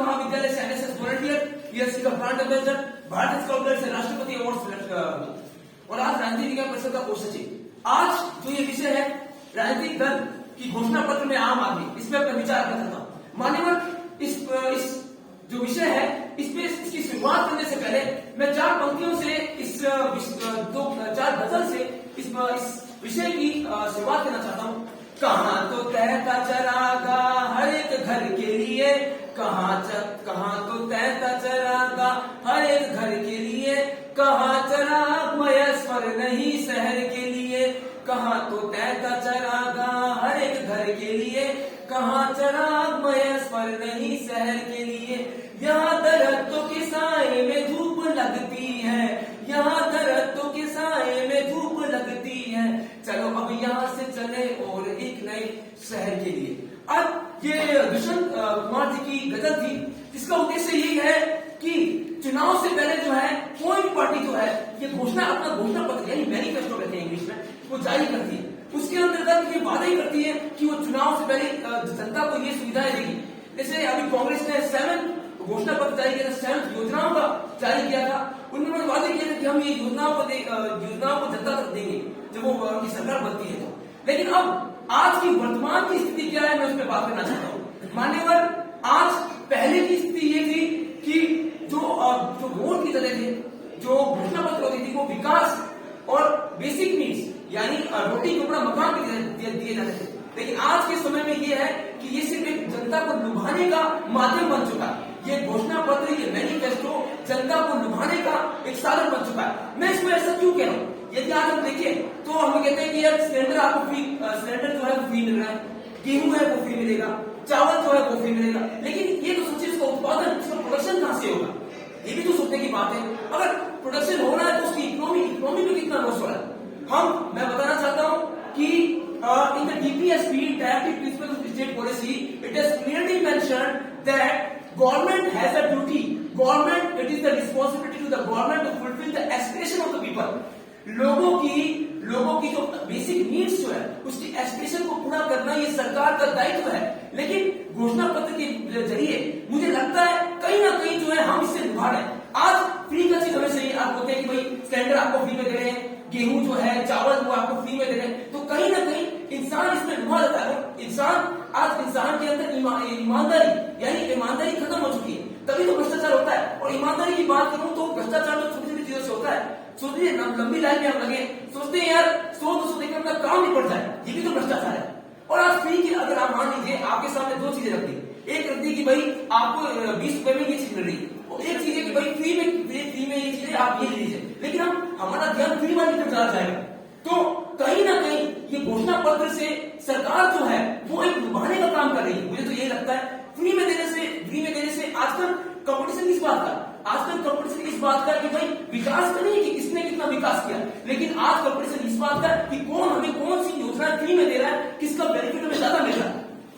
महाविद्यालय से NSS volunteer, USC का ब्रांड एम्बेसडर, भारत स्काउट से राष्ट्रपति अवार्ड और आज राजनीति विज्ञान परिषद का कोष सचिव। आज जो ये विषय है राजनीतिक दल की घोषणा पत्र में आम आदमी, इसमें अपना विचार रखना चाहता हूँ। मान्यवर इस जो विषय है इसमें इसकी शुरुआत करने से पहले मैं 4 पंक्तियों से इस 4 गजल से इस विषय की शुरुआत करना चाहता हूँ। कहाँ तो तहता चरागा हर एक घर के लिए, कहाँ तो तहता चरागा हर एक घर के लिए, कहाँ चराग मयस्वर नहीं शहर के लिए, कहाँ तो तहता चरागा हर एक घर के लिए, कहाँ चराग मयस्वर नहीं शहर के लिए। यहाँ दरख्तों के साए में धूप लगती है, यहाँ दरख्तों के साए में धूप लगती है, चलो अब यहाँ से चले और एक नए शहर के लिए। अब ये दुष्यंत कुमार जी की गजल थी, जिसका उद्देश्य यही है कि चुनाव से पहले जो है कोई भी पार्टी जो है ये अपना घोषणा पत्र यानी मैनिफेस्टो कहते हैं इंग्लिश में, वो जारी करती है। उसके अंतर्गत ये वादे करती है कि वो चुनाव से पहले जनता को ये सुविधाएं देगी। जैसे अभी कांग्रेस ने 7 घोषणा पत्र जारी किया था, 7 योजनाओं का जारी किया था। उन्होंने वादे किए थे कि हम ये योजनाओं को जनता तक देंगे जब वो उनकी सरकार बनती है तो। लेकिन अब आज की वर्तमान की स्थिति क्या है, मैं उस पर बात करना चाहता हूँ। मान्यवर, आज पहले की स्थिति ये थी कि जो वोट की तरह थे, जो घोषणा पत्र होती थी, वो विकास और बेसिक नीड्स यानी रोटी कपड़ा मकान के दिए जाते थे। लेकिन आज के समय में ये है कि ये सिर्फ एक जनता को लुभाने का माध्यम बन चुका है। ये घोषणा पत्र, ये मैनिफेस्टो जनता को लुभाने का एक साधन बन चुका है। मैं इसमें ऐसा क्यों कह रहा हूँ? यदि आज हम देखें तो हम कहते हैं कि यार सिलेंडर आपको सिलेंडर जो है वो फ्री मिल रहा है, गेहूं है वो फ्री मिलेगा, चावल जो है वो फ्री मिलेगा। लेकिन ये तो सोचिए इसका उत्पादन, इसका प्रोडक्शन कहां से होगा? ये भी तो सोचने की बात है। अगर प्रोडक्शन हो रहा है तो उसकी इकोनॉमी में कितना लॉस हो रहा है? मैं बताना चाहता हूं कि in the DPSP, Directive Principles of State Policy, it is clearly mentioned that government has a duty. It is the responsibility to the government to fulfill the aspiration of the people. लोगों की जो basic needs जो है उसकी aspiration को पूरा करना ये सरकार का दायित्व है। लेकिन घोषणा पत्र के जरिए मुझे लगता है कहीं ना कहीं जो है हम इससे लुभा रहे हैं। आज फ्री का चीज हमें सही आप बोलते हैं कि भाई सिलेंडर आपको फ्री में दे रहे हैं, गेहूं जो है चावल वो आपको फ्री में दे रहे हैं, तो कहीं ना कहीं इंसान इसमें लुभा जाता है। आज इंसान के अंदर ईमानदारी यानी ईमानदारी खत्म हो चुकी है, तभी तो भ्रष्टाचार होता है। और ईमानदारी की बात करूं तो भ्रष्टाचार तो छोटी छोटी चीजों से होता है। सोचिए लंबी लाइन में हम लगे, सोचते हैं यार 100-200 देकर अपना काम निपट जाए, ये भी तो भ्रष्टाचार है। और आज फ्री की अगर आप मान लीजिए आपके सामने 2 चीजें रख दी, एक रख दी कि भाई आपको 20 रुपए में ये चीज मिल रही है, और एक चीज है कि भाई फ्री में ये चीजें आप ये लीजिए। लेकिन हमारा ध्यान फ्री वाली तरफ चला जाएगा, तो कहीं ना कहीं ये घोषणा पत्र से सरकार जो है वो एक लुभाने का काम कर रही है। मुझे तो यही लगता है फ्री में देने से आजकल कंपटीशन किस बात का? आजकल कंपटीशन इस बात का कि भाई विकास का नहीं कि किसने कितना विकास किया, लेकिन आज कंपटीशन इस बात का कि हमें कौन सी योजना फ्री में दे रहा है, किसका बेनिफिट हमें ज्यादा मिल रहा है।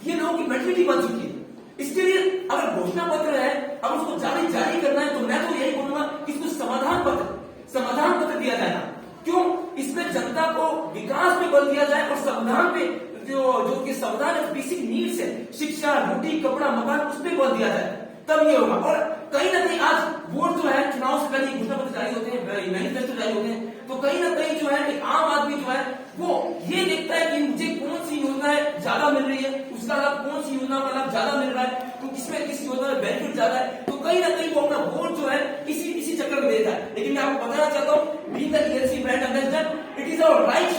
ये लोगों की मेंटलिटी बन चुकी है। इसके लिए अगर घोषणा पत्र है, अब उसको जारी करना है, तो मैं तो यही बोलूंगा कि इसको समाधान पत्र दिया जाए। क्यों? इसमें जनता को विकास पे बल दिया जाए और संविधान पे जो कि संविधान में बेसिक नीड्स है, शिक्षा, रोटी कपड़ा मकान, उस पर बल दिया जाए, तब ये होगा। और कहीं ना कहीं आज वोट जो है चुनाव से पहले घोषणा पत्र जारी होते हैं, मैनिफेस्टो जारी होते हैं, तो कहीं ना कहीं जो है एक आम आदमी जो है वो ये देखता है कि मुझे कौन सी योजनाएं ज्यादा मिल रही है, उसका लाभ कौन सी योजना का लाभ ज्यादा मिल रहा है, तो किसमें किस योजना में बेनिफिट ज्यादा है, तो कहीं ना कहीं वो अपना वोट जो है इसी चक्कर में देता है। लेकिन मैं आपको बताना चाहता हूँ, being the ELC brand ambassador, it is our right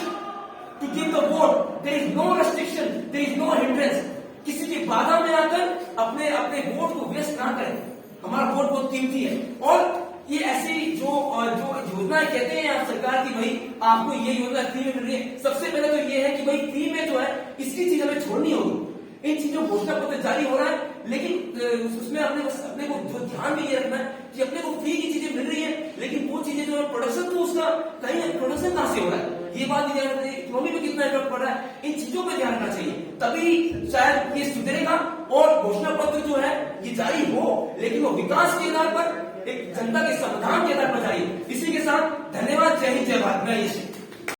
to give the vote. There is no restriction, there is no hindrance. किसी की बाधा में आकर अपने वोट को वेस्ट ना करें। हमारा वोट बहुत कीमती है। और ये ऐसी जो योजनाएं कहते हैं आप सरकार की भाई आपको ये योजना फ्री में मिल रही है, सबसे पहले तो ये है कि भाई फ्री में जो है इसकी चीज हमें छोड़नी होगी। इन चीजों घोषणा पत्र जारी हो रहा है, लेकिन उसमें अपने को जो ध्यान में ये रखना है कि अपने को फ्री की चीजें मिल रही है, लेकिन वो चीजें जो है प्रोडक्शन तो उसका कहीं प्रोडक्शन कहां से हो रहा है, ये बात ध्यान रखना चाहिए। इकोनॉमी पे कितना इफेक्ट पड़ रहा है, इन चीजों पे ध्यान रखना चाहिए, तभी शायद ये सुधरेगा और घोषणा पत्र जो है ये जारी हो, लेकिन वो विकास के आधार पर, एक जनता के समाधान के आधार पर जारी। इसी के साथ धन्यवाद। जय हिंद, जय भारत। मैं